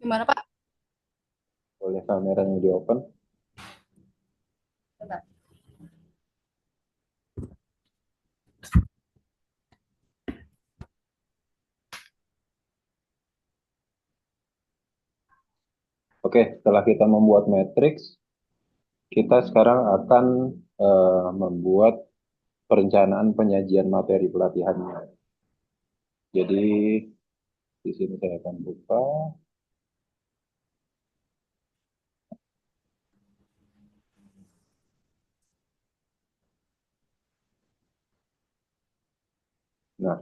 Gimana Pak? Boleh kameranya di open. Bentar. Oke, setelah kita membuat matriks, kita sekarang akan membuat perencanaan penyajian materi pelatihannya. Jadi di sini saya akan buka. Nah,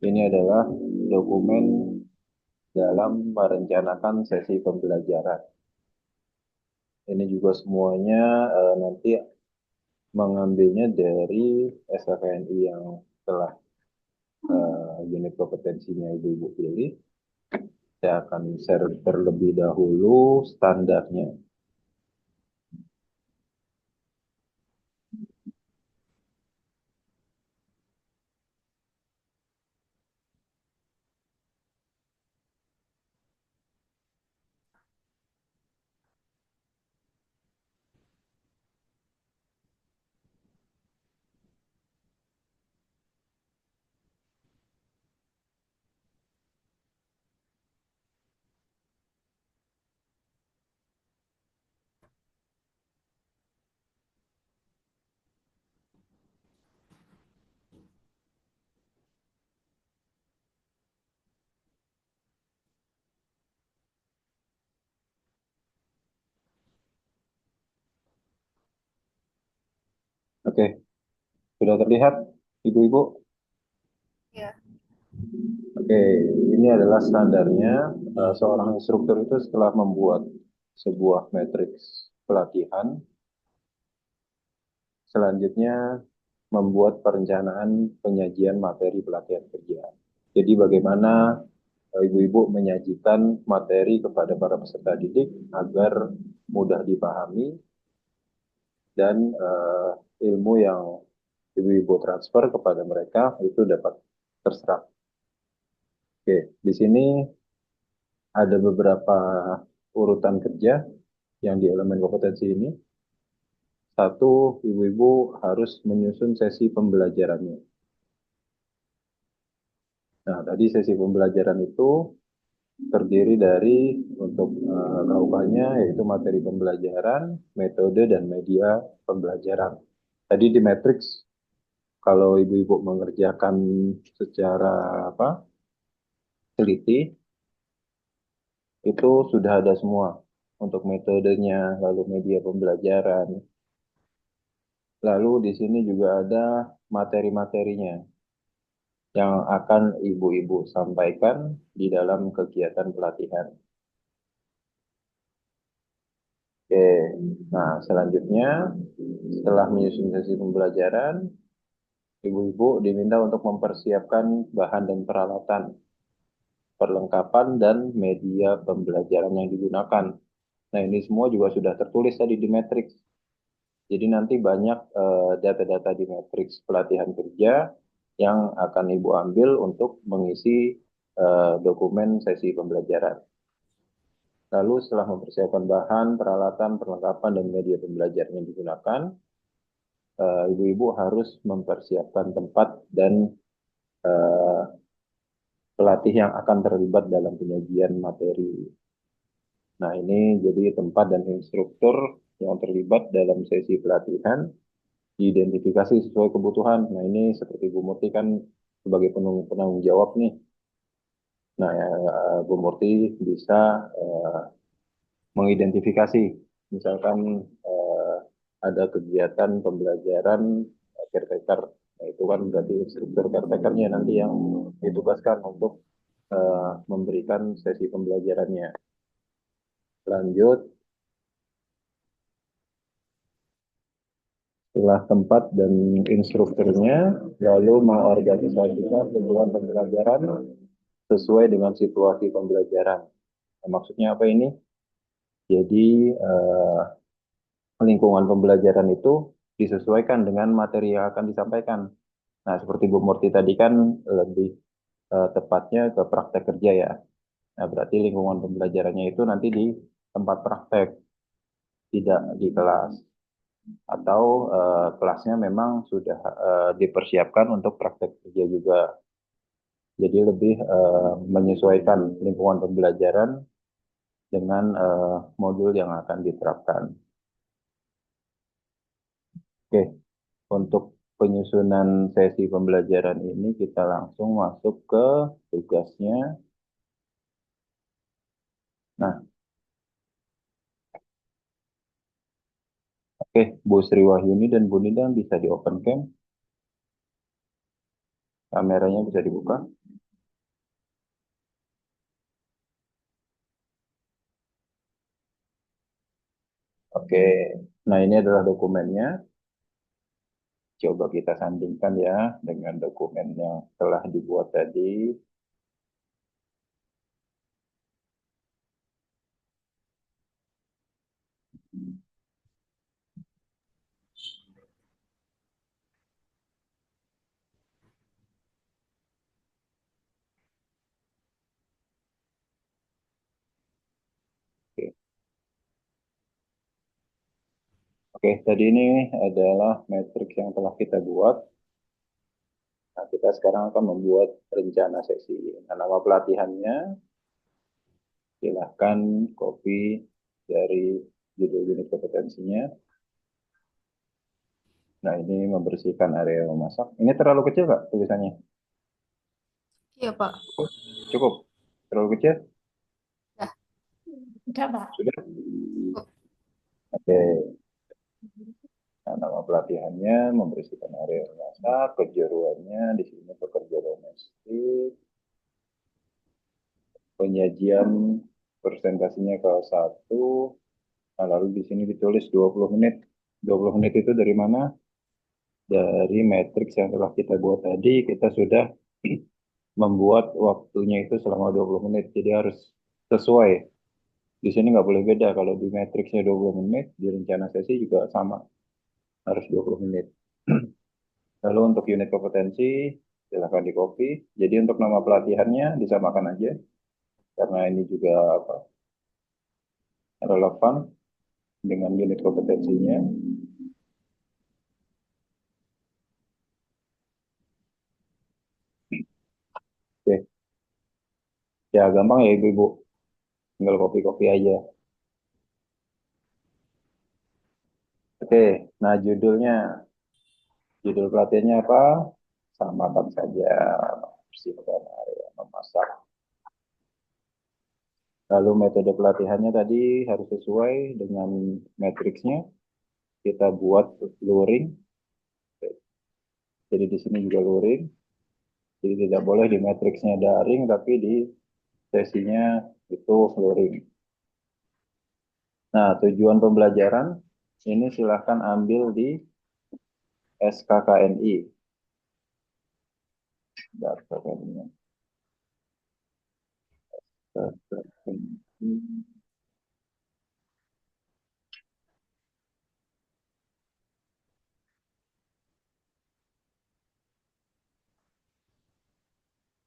ini adalah dokumen dalam merencanakan sesi pembelajaran. Ini juga semuanya nanti mengambilnya dari SKKNI yang telah unit kompetensinya Ibu-Ibu pilih. Saya akan share terlebih dahulu standarnya. Oke, sudah terlihat, Ibu-Ibu? Ya. Oke, ini adalah standarnya. Seorang instruktur itu setelah membuat sebuah matriks pelatihan, selanjutnya membuat perencanaan penyajian materi pelatihan kerja. Jadi bagaimana Ibu-Ibu menyajikan materi kepada para peserta didik agar mudah dipahami dan ilmu yang Ibu-Ibu transfer kepada mereka itu dapat terserap. Oke, di sini ada beberapa urutan kerja yang di elemen kompetensi ini. Satu, ibu-ibu harus menyusun sesi pembelajarannya. Nah, tadi sesi pembelajaran itu terdiri dari untuk KUK-nya yaitu materi pembelajaran, metode dan media pembelajaran. Tadi di matriks kalau ibu-ibu mengerjakan secara apa teliti itu sudah ada semua untuk metodenya, lalu media pembelajaran, lalu di sini juga ada materi-materinya yang akan ibu-ibu sampaikan di dalam kegiatan pelatihan. Oke, nah selanjutnya setelah menyusun sesi pembelajaran, ibu-ibu diminta untuk mempersiapkan bahan dan peralatan, perlengkapan dan media pembelajaran yang digunakan. Nah ini semua juga sudah tertulis tadi di matriks. Jadi nanti banyak data-data di matriks pelatihan kerja yang akan Ibu ambil untuk mengisi dokumen sesi pembelajaran. Lalu setelah mempersiapkan bahan, peralatan, perlengkapan, dan media pembelajaran yang digunakan, ibu-ibu harus mempersiapkan tempat dan eh, pelatih yang akan terlibat dalam penyajian materi. Nah, ini jadi tempat dan instruktur yang terlibat dalam sesi pelatihan diidentifikasi sesuai kebutuhan. Nah, ini seperti Bu Murti kan sebagai penanggung jawab nih. Nah, ya, Bu Murti bisa eh, mengidentifikasi, misalkan ada kegiatan pembelajaran caretaker. Nah, itu kan berarti instruktur caretakernya nanti yang ditugaskan untuk memberikan sesi pembelajarannya. Lanjut, setelah tempat dan instrukturnya, lalu mengorganisasikan tujuan pembelajaran sesuai dengan situasi pembelajaran. Nah, maksudnya apa ini? Jadi lingkungan pembelajaran itu disesuaikan dengan materi yang akan disampaikan. Nah, seperti Bu Murti tadi kan lebih tepatnya ke praktek kerja ya. Nah, berarti lingkungan pembelajarannya itu nanti di tempat praktek, tidak di kelas. Atau kelasnya memang sudah dipersiapkan untuk praktek kerja juga. Jadi lebih menyesuaikan lingkungan pembelajaran dengan modul yang akan diterapkan. Oke, untuk penyusunan sesi pembelajaran ini kita langsung masuk ke tugasnya. Nah, oke, Bu Sri Wahyuni dan Bu Nida bisa di open cam, kameranya bisa dibuka. Oke, nah ini adalah dokumennya. Coba kita sandingkan ya dengan dokumen yang telah dibuat tadi. Oke, oke, tadi ini adalah matriks yang telah kita buat. Nah, kita sekarang akan membuat rencana sesi. Nah, nama pelatihannya silahkan copy dari judul unit kompetensinya. Nah, ini membersihkan area memasak. Ini terlalu kecil, Kak, tulisannya? Iya, Pak. Cukup? Terlalu kecil? Dah. Udah, Pak. Sudah? Cukup. Oke. Nah, nama pelatihannya membersihkan area memasak, kejuruannya di sini pekerja domestik, penyajian presentasinya kelas 1. Nah, lalu di sini ditulis 20 menit. 20 menit itu dari mana? Dari matriks yang telah kita buat tadi, kita sudah membuat waktunya itu selama 20 menit. Jadi harus sesuai. Di sini nggak boleh beda. Kalau di matriksnya 20 menit, di rencana sesi juga sama. Harus 20 menit. Lalu untuk unit kompetensi, silakan di copy. Jadi untuk nama pelatihannya disamakan aja. Karena ini juga apa, relevan dengan unit kompetensinya. Oke, ya gampang ya ibu-ibu. Tinggal copy-copy aja. Oke, nah judul pelatihannya apa? Samakan saja, bersihkan area memasak. Lalu metode pelatihannya tadi harus sesuai dengan matriksnya. Kita buat luring. Jadi di sini juga luring. Jadi tidak boleh di matriksnya daring, tapi di sesinya itu luring. Nah, tujuan pembelajaran ini silahkan ambil di SKKNI. Daftar ini.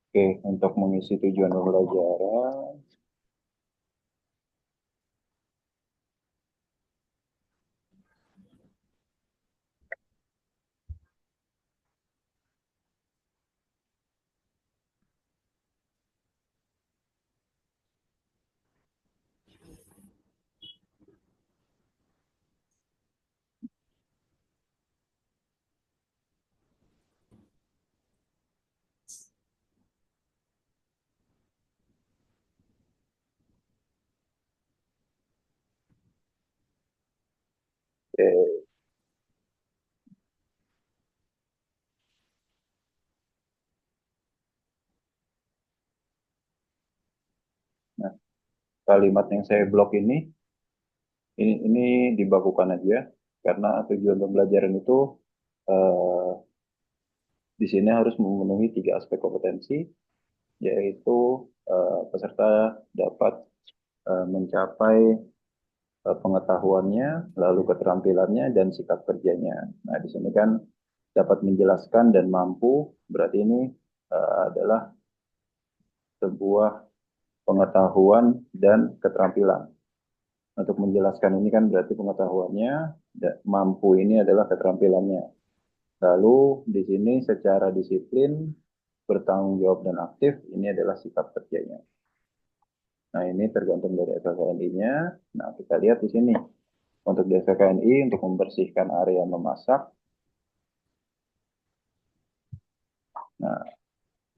Oke, untuk mengisi tujuan pembelajaran, oke, nah, kalimat yang saya blok ini dibakukan aja karena tujuan pembelajaran itu eh, di sini harus memenuhi 3 aspek kompetensi, yaitu peserta dapat mencapai pengetahuannya, lalu keterampilannya dan sikap kerjanya. Nah, di sini kan dapat menjelaskan dan mampu, berarti ini adalah sebuah pengetahuan, dan keterampilan. Untuk menjelaskan ini kan berarti pengetahuannya, mampu ini adalah keterampilannya. Lalu di sini secara disiplin, bertanggung jawab dan aktif, ini adalah sikap kerjanya. Nah, ini tergantung dari SKKNI-nya. Nah, kita lihat di sini. Untuk di SKKNI, untuk membersihkan area memasak. Nah,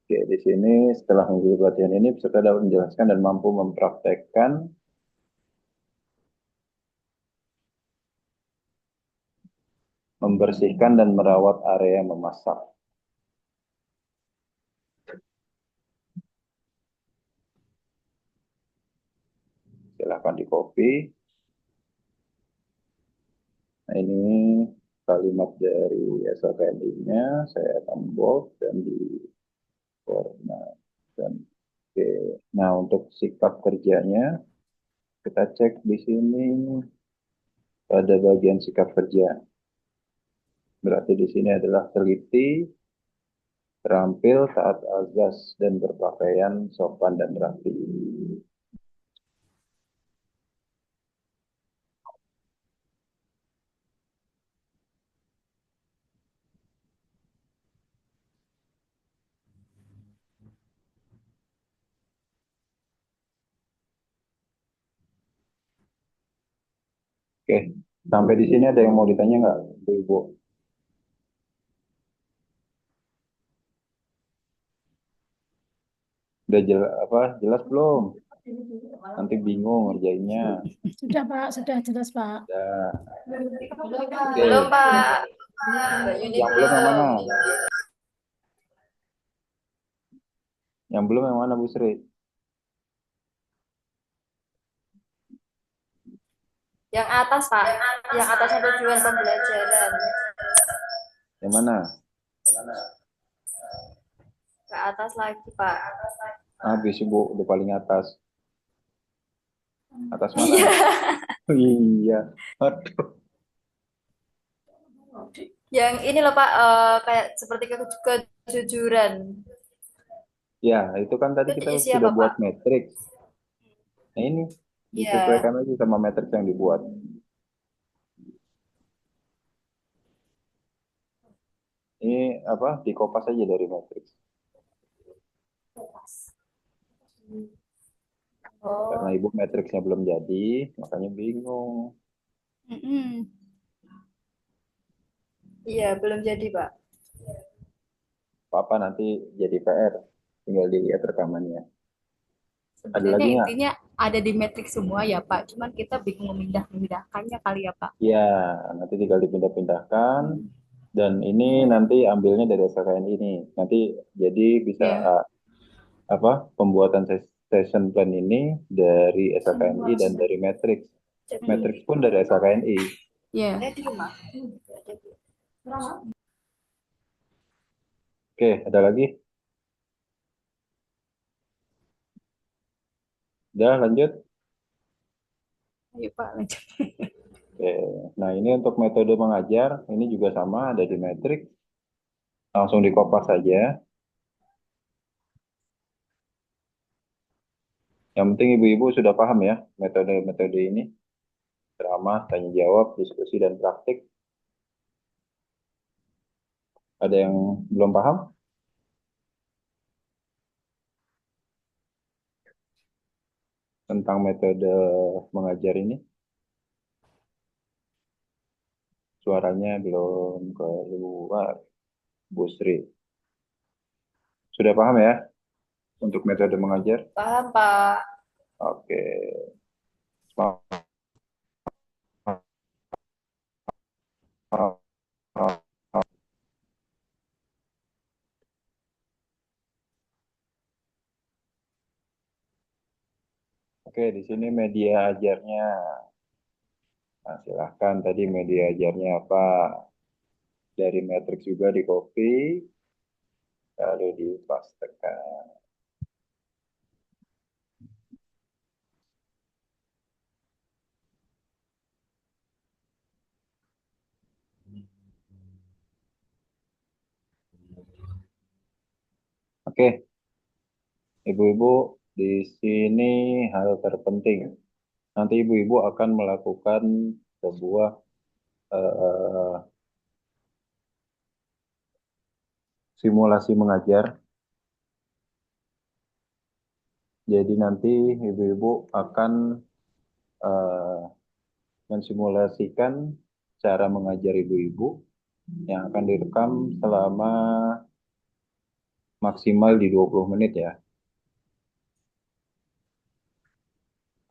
oke, di sini setelah mengikuti pelatihan ini, peserta dapat menjelaskan dan mampu mempraktekkan membersihkan dan merawat area memasak. Silahkan di copy. Nah, ini kalimat dari SKKNI-nya, saya akan bold dan di warna. Dan, oke. Nah, untuk sikap kerjanya, kita cek di sini pada bagian sikap kerja. Berarti di sini adalah teliti, terampil, taat azas, dan berpakaian sopan dan rapi. Oke, sampai di sini ada yang mau ditanya nggak, Bu? Udah jelas apa? Jelas belum? Nanti bingung ngerjainnya. Sudah, Pak. Sudah jelas, Pak. Udah. Oke. Belum, Pak. Mbak Yuni Yang belum yang mana? belum. Yang belum yang mana, Bu Sri? Yang atas, Pak. Yang atasnya tujuan pembelajaran. Yang mana? Ke atas lagi, Pak. Habis, Bu, udah paling atas. Atas mana? Iya. Iya. Aduh. Yang ini loh, Pak. Kayak seperti kejujuran. Ya, itu kan tadi Itu kita diisi sudah apa, buat Pak? matriks. Nah, ini Iya. disesuaikan lagi sama matriks yang dibuat. Ini apa? Dikopas aja dari matriks. Karena Oh. Ibu matriksnya belum jadi, makanya bingung. Mm-mm. Iya, belum jadi, Pak. Apa nanti jadi PR? Tinggal dilihat rekamannya. Ada Sebenarnya lagi nggak? intinya ada di metrik semua ya, Pak. Cuman kita bingung memindahkannya kali ya, Pak. Ya, nanti tinggal dipindah-pindahkan. Dan ini nanti ambilnya dari SKKN ini. Nanti jadi bisa Ya. apa pembuatan session plan ini dari SKKNI dan dari Matrix. Jadi, Matrix pun dari SKKNI. Ya. di rumah. Oke, ada lagi? Udah lanjut? Ayo, Pak, lanjut. Oke. Nah, ini untuk metode mengajar, ini juga sama ada di Matrix. Langsung dikopas saja. Yang penting ibu-ibu sudah paham ya metode-metode ini. Ceramah, tanya jawab, diskusi, dan praktik. Ada yang belum paham tentang metode mengajar ini? Suaranya belum keluar, Bu Sri. Sudah paham ya untuk metode mengajar? Paham, Pak. Oke. Semangat. Oke, di sini media ajarnya. Nah, silahkan tadi media ajarnya apa? Dari Matrix juga di copy, lalu dipastekan. Oke, ibu-ibu Di sini hal terpenting. Nanti ibu-ibu akan melakukan sebuah eh, simulasi mengajar. Jadi nanti ibu-ibu akan eh, mensimulasikan cara mengajar ibu-ibu yang akan direkam selama maksimal di 20 menit ya.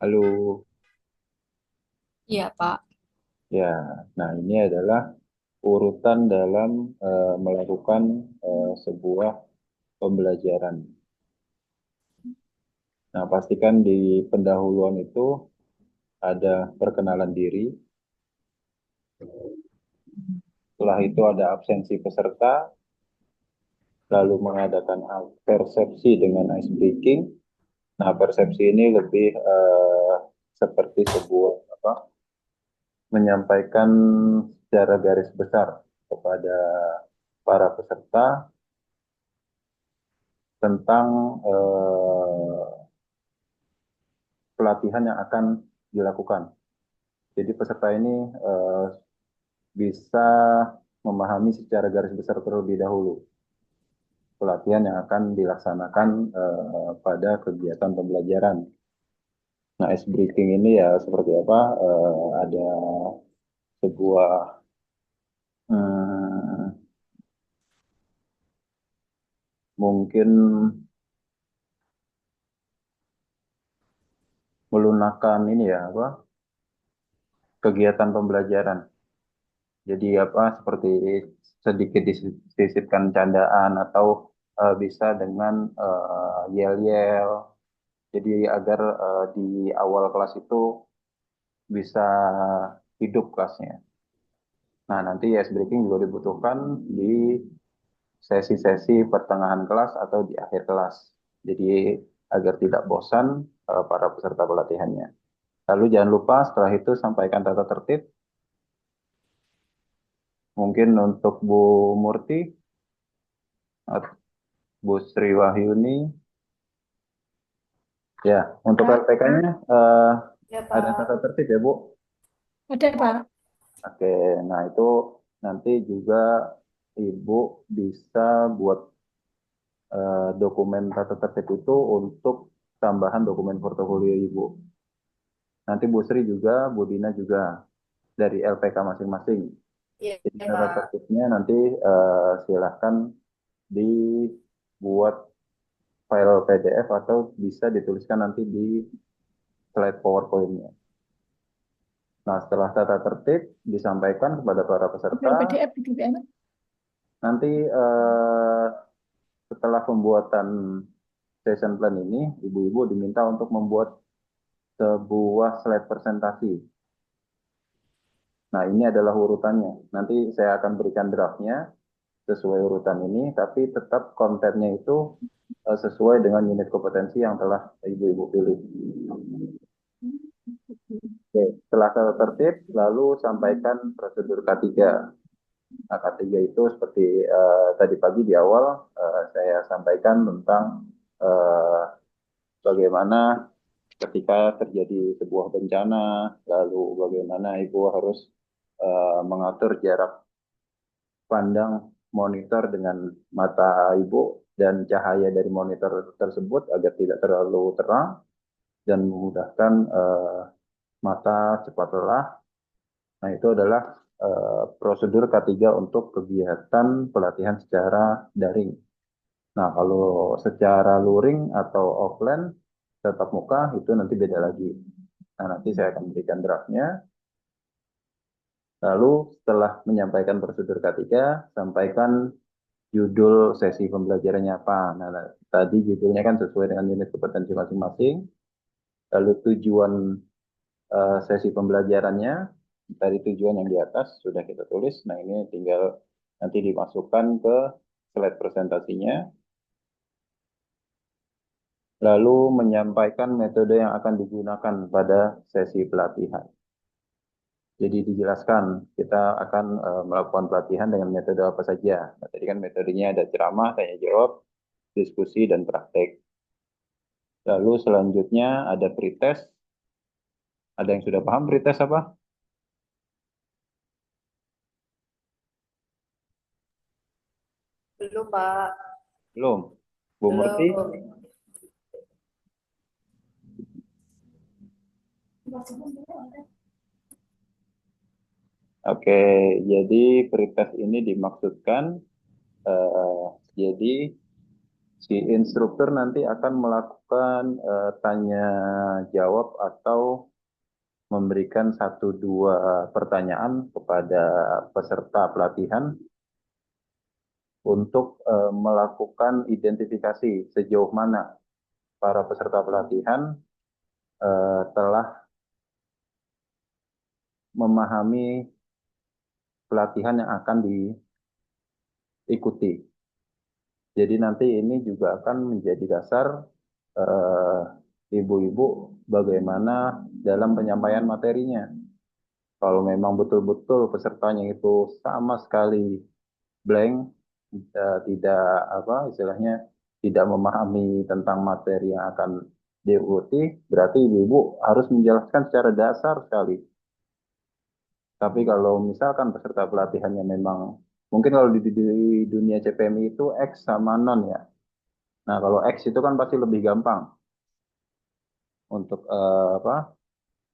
Halo, Iya, Pak. ya. Nah, ini adalah urutan dalam melakukan sebuah pembelajaran. Nah, pastikan di pendahuluan itu ada perkenalan diri, setelah itu ada absensi peserta, lalu mengadakan persepsi dengan ice breaking. Nah, persepsi ini lebih seperti sebuah apa, menyampaikan secara garis besar kepada para peserta tentang pelatihan yang akan dilakukan. Jadi peserta ini bisa memahami secara garis besar terlebih dahulu pelatihan yang akan dilaksanakan pada kegiatan pembelajaran. Nah, ice breaking ini ya seperti apa? Ada sebuah hmm, mungkin melunakkan ini ya apa? Kegiatan pembelajaran. Jadi apa? Seperti sedikit disisipkan candaan atau bisa dengan yel-yel. Jadi agar di awal kelas itu bisa hidup kelasnya. Nah, nanti ice breaking juga dibutuhkan di sesi-sesi pertengahan kelas atau di akhir kelas. Jadi agar tidak bosan para peserta pelatihannya. Lalu jangan lupa setelah itu sampaikan tata tertib. Mungkin untuk Bu Murti, atau Bu Sri Wahyuni. Ya, untuk Pak, LPK-nya Ya, ada Pak. tata tertib ya, Bu? ada Pak. Oke, nah itu nanti juga Ibu bisa buat dokumen tata tertib itu untuk tambahan dokumen portofolio Ibu. Nanti Bu Sri juga, Bu Dina juga dari LPK masing-masing. Iya, Jadi tata Pak. tertibnya nanti silahkan dibuat file PDF atau bisa dituliskan nanti di slide PowerPoint-nya. Nah, setelah tata tertib disampaikan kepada para peserta, File PDF gitu kan. nanti setelah pembuatan session plan ini, ibu-ibu diminta untuk membuat sebuah slide presentasi. Nah, ini adalah urutannya. Nanti saya akan berikan draftnya sesuai urutan ini, tapi tetap kontennya itu sesuai dengan unit kompetensi yang telah ibu-ibu pilih. Oke, setelah tertib, lalu sampaikan prosedur K3. Nah, K3 itu seperti tadi pagi di awal saya sampaikan tentang eh, bagaimana ketika terjadi sebuah bencana, lalu bagaimana ibu harus mengatur jarak pandang monitor dengan mata ibu dan cahaya dari monitor tersebut agar tidak terlalu terang dan memudahkan mata cepat lelah. Nah, itu adalah prosedur K3 untuk kegiatan pelatihan secara daring. Nah, kalau secara luring atau offline, tetap muka, itu nanti beda lagi. Nah, nanti saya akan berikan draftnya. Lalu setelah menyampaikan prosedur K3, sampaikan judul sesi pembelajarannya apa. Nah, tadi judulnya kan sesuai dengan unit kompetensi masing-masing. Lalu tujuan sesi pembelajarannya, dari tujuan yang di atas sudah kita tulis. Nah, ini tinggal nanti dimasukkan ke slide presentasinya. Lalu menyampaikan metode yang akan digunakan pada sesi pelatihan. Jadi dijelaskan kita akan melakukan pelatihan dengan metode apa saja. Nah, tadi kan metodenya ada ceramah, tanya jawab, diskusi, dan praktek. Lalu selanjutnya ada pretest. Ada yang sudah paham pretest apa? Belum, Pak. Belum. Bu Murti? Belum. Oke, jadi pretest ini dimaksudkan eh, jadi si instruktur nanti akan melakukan tanya jawab atau memberikan satu dua pertanyaan kepada peserta pelatihan untuk melakukan identifikasi sejauh mana para peserta pelatihan telah memahami pelatihan yang akan diikuti. Jadi nanti ini juga akan menjadi dasar eh, ibu-ibu bagaimana dalam penyampaian materinya. Kalau memang betul-betul pesertanya itu sama sekali blank, tidak apa istilahnya tidak memahami tentang materi yang akan diikuti, berarti ibu-ibu harus menjelaskan secara dasar sekali. Tapi kalau misalkan peserta pelatihannya memang mungkin kalau di dunia CPMI itu X sama non ya. Nah, kalau X itu kan pasti lebih gampang untuk apa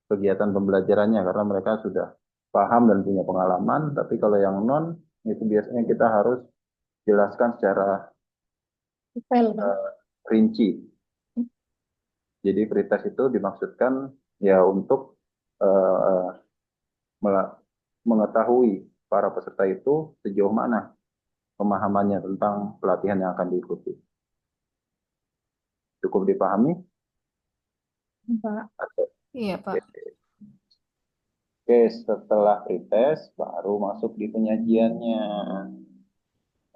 kegiatan pembelajarannya karena mereka sudah paham dan punya pengalaman. Tapi kalau yang non itu biasanya kita harus jelaskan secara Detail, Pak. rinci. Jadi pretest itu dimaksudkan ya untuk eh, mengetahui para peserta itu sejauh mana pemahamannya tentang pelatihan yang akan diikuti. Cukup dipahami? Pak. Atau, Iya, Pak. oke, setelah pretest baru masuk di penyajiannya.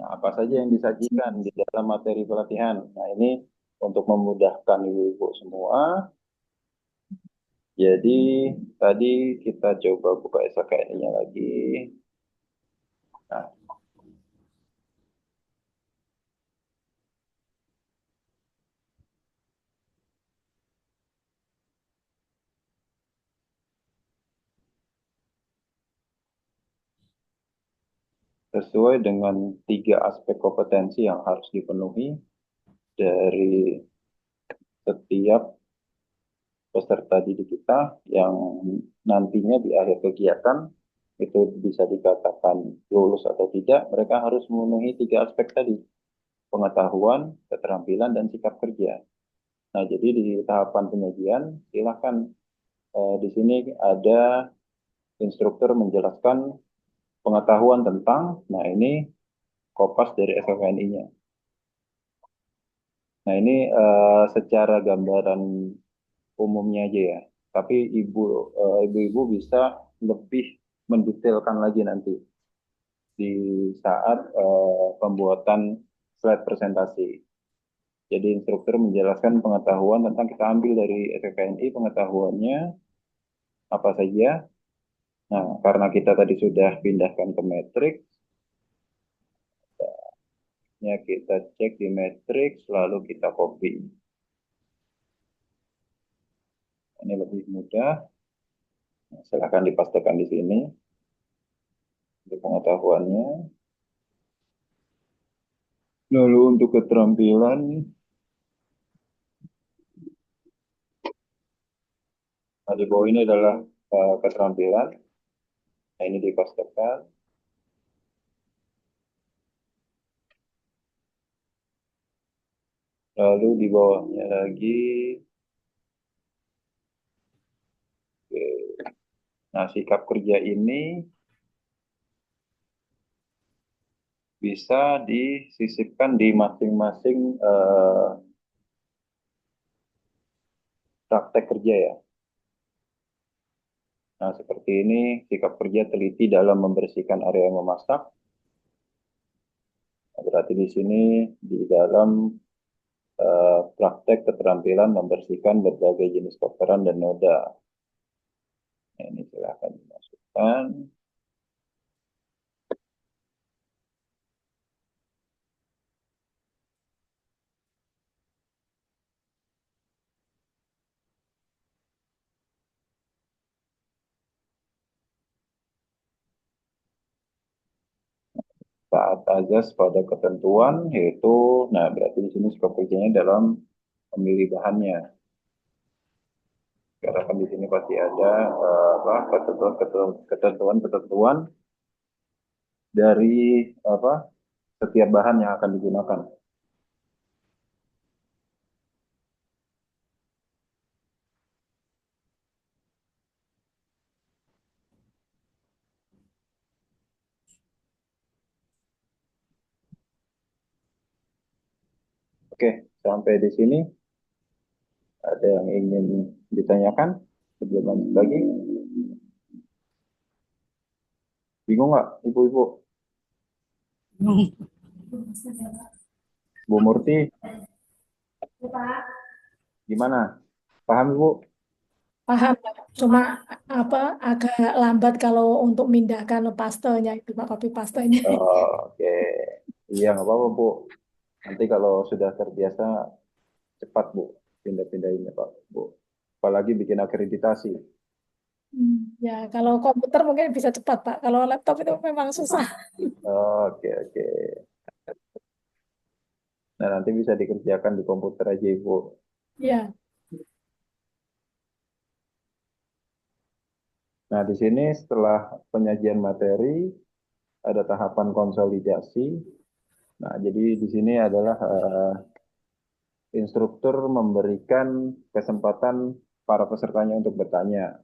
Nah, apa saja yang disajikan di dalam materi pelatihan? Nah, ini untuk memudahkan ibu-ibu semua. Jadi, tadi kita coba buka SKKN-nya lagi. Nah, sesuai dengan tiga aspek kompetensi yang harus dipenuhi dari setiap peserta didik kita yang nantinya di akhir kegiatan itu bisa dikatakan lulus atau tidak, mereka harus memenuhi tiga aspek tadi, pengetahuan, keterampilan, dan sikap kerja. Nah, jadi di tahapan penyajian, silahkan di sini ada instruktur menjelaskan pengetahuan tentang, nah ini kopas dari FFNI-nya. Nah, ini secara gambaran umumnya aja ya. Tapi ibu-ibu bisa lebih mendetailkan lagi nanti di saat pembuatan slide presentasi. Jadi instruktur menjelaskan pengetahuan tentang kita ambil dari FFNI pengetahuannya apa saja. Nah, karena kita tadi sudah pindahkan ke matriks, ya kita cek di matriks lalu kita copy. Ini lebih mudah. Nah, silakan dipastikan di sini untuk pengetahuannya. Lalu untuk keterampilan, nah, di bawah ini adalah keterampilan. Nah, ini dipastikan. Lalu di bawahnya lagi, oke. Nah, sikap kerja ini bisa disisipkan di masing-masing praktek kerja ya. Nah, seperti ini sikap kerja teliti dalam membersihkan area memasak. Nah, berarti di sini di dalam praktek keterampilan membersihkan berbagai jenis kotoran dan noda. Nah, ini silakan dimasukkan. taat azas pada ketentuan, yaitu, nah berarti di sini skop kerjanya dalam memilih bahannya. Karena kan di sini pasti ada apa ketentuan-ketentuan dari apa setiap bahan yang akan digunakan. Oke, sampai di sini ada yang ingin ditanyakan sebelum lanjut lagi? Bingung nggak, ibu-ibu? Bu Murti, gimana? Paham, Ibu? Paham, Pak. Cuma apa agak lambat kalau untuk mindahkan pastenya itu Pak, copy pastenya. Oh, oke. Iya, nggak apa-apa, Bu. Nanti kalau sudah terbiasa, cepat, Bu. Pindah-pindahinnya, Pak, Bu. Apalagi bikin akreditasi. Ya, kalau komputer mungkin bisa cepat, Pak. Kalau laptop itu memang susah. Oke, oke. Nah, nanti bisa dikerjakan di komputer aja, Ibu. Ya, Nah, di sini setelah penyajian materi, ada tahapan konsolidasi. Nah, jadi di sini adalah instruktur memberikan kesempatan para pesertanya untuk bertanya.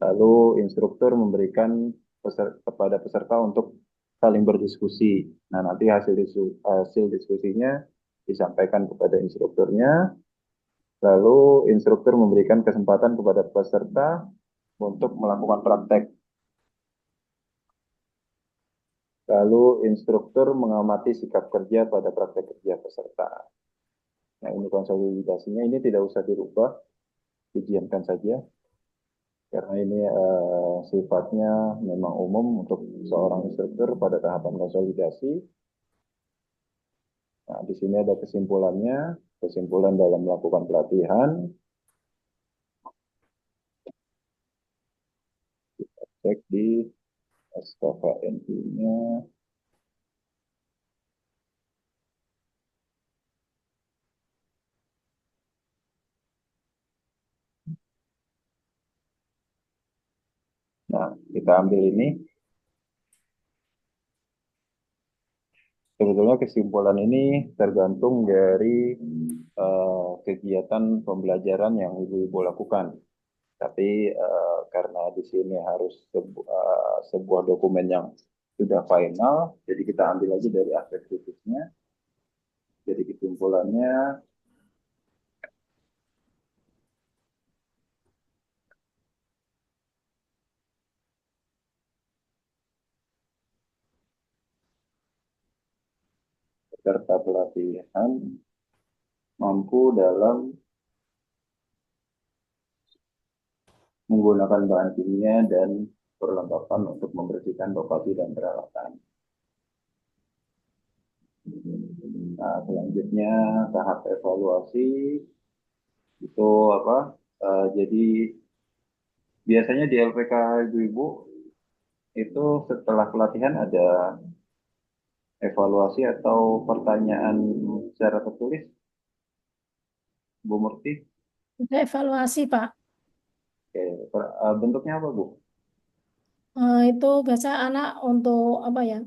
Lalu instruktur memberikan kepada peserta untuk saling berdiskusi. Nah, nanti hasil diskusinya disampaikan kepada instrukturnya. Lalu instruktur memberikan kesempatan kepada peserta untuk melakukan praktek. Lalu instruktur mengamati sikap kerja pada praktek kerja peserta. Nah, ini konsolidasinya, ini tidak usah dirubah, didiamkan saja. Karena ini sifatnya memang umum untuk seorang instruktur pada tahapan konsolidasi. Nah, di sini ada kesimpulannya, kesimpulan dalam melakukan pelatihan. Kita cek di SKKNI-nya. Nah, kita ambil ini. Sebetulnya kesimpulan ini tergantung dari kegiatan pembelajaran yang ibu-ibu lakukan. Tapi karena di sini harus sebuah dokumen yang sudah final, jadi kita ambil aja dari aspek kritisnya. Jadi kesimpulannya, peserta pelatihan mampu dalam menggunakan bahan kimia dan perlengkapan untuk membersihkan lokasi dan peralatan. Nah, selanjutnya tahap evaluasi itu apa? Jadi biasanya di LPK ibu-ibu itu setelah pelatihan ada evaluasi atau pertanyaan secara tertulis, Bu Murti? ada evaluasi, Pak. Oke, bentuknya apa, Bu? Itu biasa anak untuk apa ya?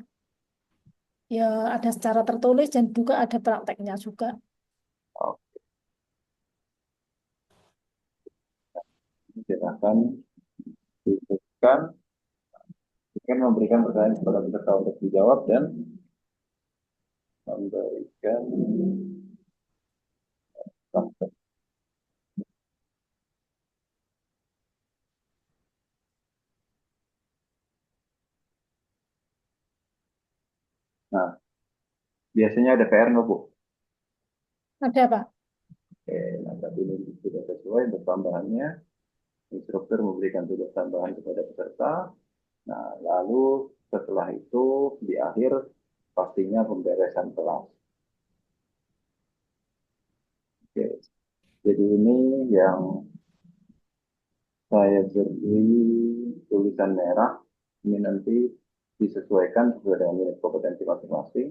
Ya ada secara tertulis dan juga ada prakteknya juga. Oh, silakan disebutkan, akan memberikan pertanyaan kepada peserta untuk dijawab dan memberikan praktek. Nah, biasanya ada PR nggak, Bu? Ada, Pak. Oke, nah tapi ini sudah sesuai untuk tambahannya. Instruktur memberikan tugas tambahan kepada peserta. Nah, lalu setelah itu di akhir pastinya pemberesan kelas. Oke, jadi ini yang saya beri tulisan merah. Ini nanti disesuaikan sesuai dengan unit kompetensi masing-masing.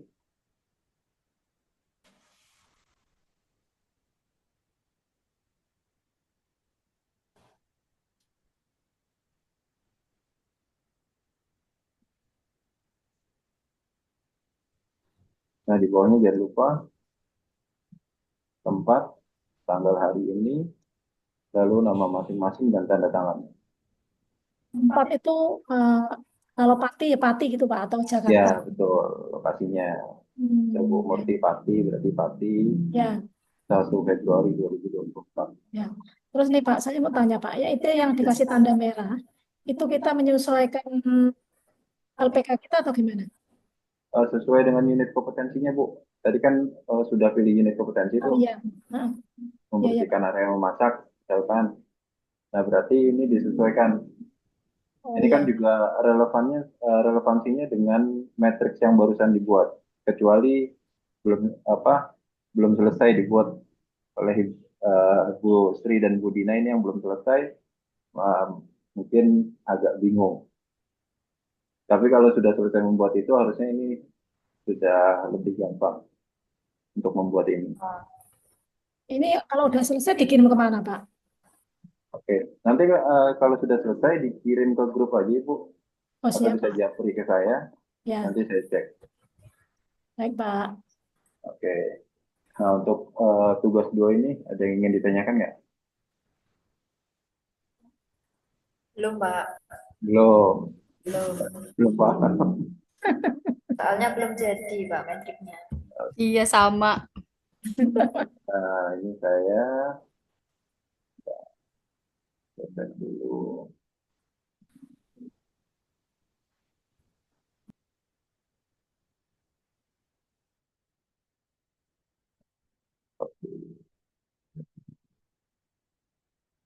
Nah, di bawahnya jangan lupa tempat, tanggal hari ini, lalu nama masing-masing dan tanda tangan. Tempat itu kalau Pati ya Pati gitu Pak atau Ya, Jakarta. betul. Lokasinya Teguh Ya, Murti Pati, berarti Pati, ya, 1 Februari 2024. ya. Terus nih Pak, saya mau tanya Pak, ya itu yang dikasih tanda merah, itu kita menyesuaikan LPK kita atau gimana? Sesuai dengan unit kompetensinya, Bu. Tadi kan sudah pilih unit kompetensi Oh itu iya, nah, iya ya Pak. membersihkan area memasak, misalkan. Nah, berarti ini disesuaikan. Oh Ini kan iya, juga relevansinya dengan matriks yang barusan dibuat. Kecuali belum selesai dibuat oleh Bu Sri dan Bu Dina ini yang belum selesai, uh, mungkin agak bingung. Tapi kalau sudah selesai membuat itu, harusnya ini sudah lebih gampang untuk membuat ini. ini kalau udah selesai dikirim kemana Pak? Oke, nanti kalau sudah selesai dikirim ke grup aja, Ibu, Oh atau siap bisa Pak, japri ke saya, ya, nanti saya cek. baik Pak. Oke, nah untuk tugas 2 ini ada yang ingin ditanyakan nggak? Belum, Mbak. Belum, Belum. belum paham. Soalnya belum jadi, Pak, metriknya. Iya sama. Nah, ini saya cek dulu. Oke.